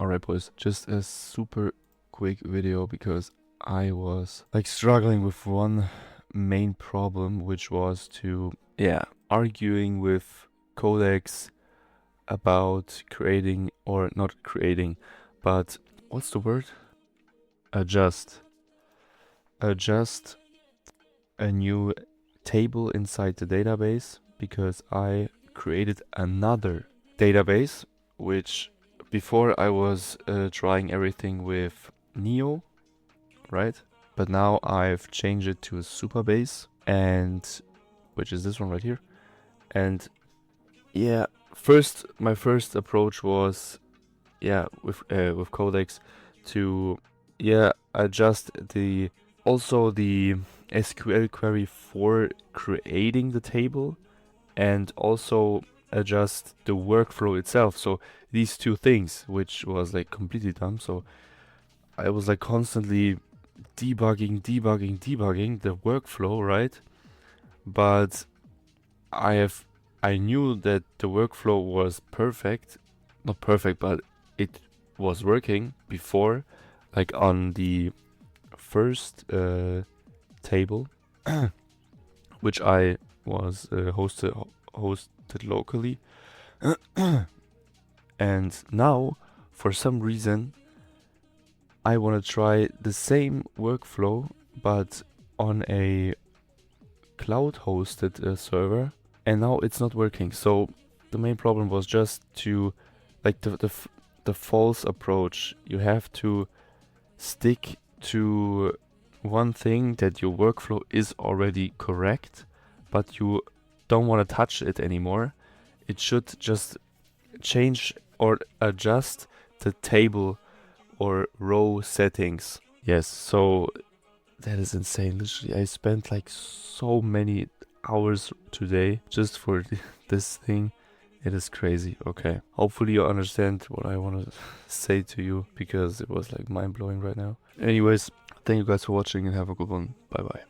Alright boys, just a super quick video because I was like struggling with one main problem, which was to arguing with Codex about creating, or not creating, but what's the word? Adjust a new table inside the database, because I created another database, which before I was trying everything with Neo, right? But now I've changed it to a Supabase, and which is this one right here. And yeah, my first approach was with Codex to adjust the SQL query for creating the table, and also adjust the workflow itself. So these two things, which was like completely dumb. So I was like constantly debugging the workflow, right? But I knew that the workflow was perfect. Not perfect, but it was working before, like on the first table, which I was hosted locally. And now, for some reason, I want to try the same workflow, but on a cloud-hosted server, and now it's not working. So the main problem was just to, like, the false approach. You have to stick to one thing that your workflow is already correct, but you don't want to touch it anymore. It should just change or adjust the table or row settings. Yes, so that is insane. Literally, I spent like so many hours today just for this thing. It is crazy. Okay, hopefully you understand what I want to say to you, because it was like mind-blowing right now. Anyways, thank you guys for watching and have a good one. Bye bye.